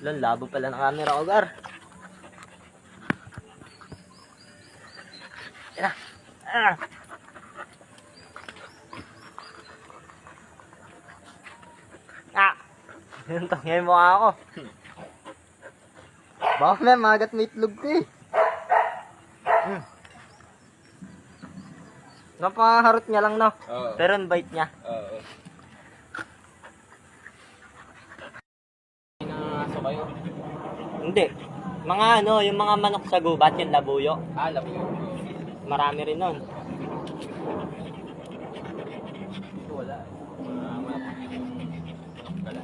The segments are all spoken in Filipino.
Lan, labo pala ng camera ko, Gar. Yan na. Ah. Ah. Tangay mo ako. Baka may magat may itlog ko eh. Napaharot niya lang, no? Oo. Pero ang bite niya. Oo. Nangangaso kayo? Hindi. Mga ano, yung mga manok sa gubat, yung labuyo. Alam mo. Marami rin nun. Wala. Wala.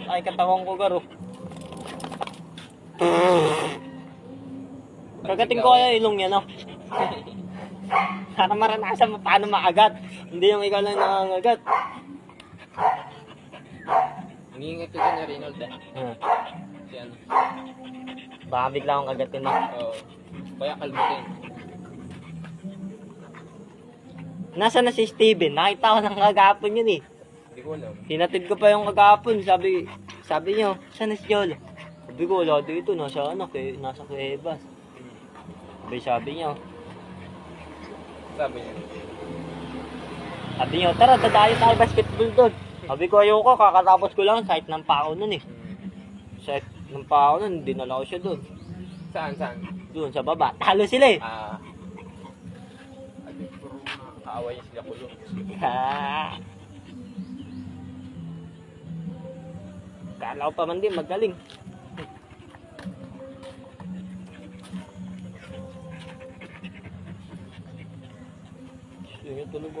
Ay, katawang ko, Garo. Kagating ko kaya ilong niya, no? Para maranasan mo paano maagat. Hindi yung ikaw lang nangangagat. Nangingat ko dyan na Reynold eh. Si ano? Baka bigla akong agatin, no? Oo. Kaya kalbutin. Nasaan na si Steven? Nakita ko ng kagapon yun eh. Hindi ko alam. Hinatid ko pa yung kagapon. Sabi niyo, saan na si Jolo? Sabi ko, wala dito. Nasa Cuevas. Sabi niyo, Sabi niya. Sabi niyo, tara, dadayo tayo basketball doon. Sabi ko, ayoko, kakatapos ko lang, site ng pao nun eh. Site ng pao nun, dinala ko siya doon. Saan? Doon, sa baba. Talo sila eh. Puro kaaway niya sila kulong. Ah. Kala ko pa man din, magaling. Yun yung tulog ko.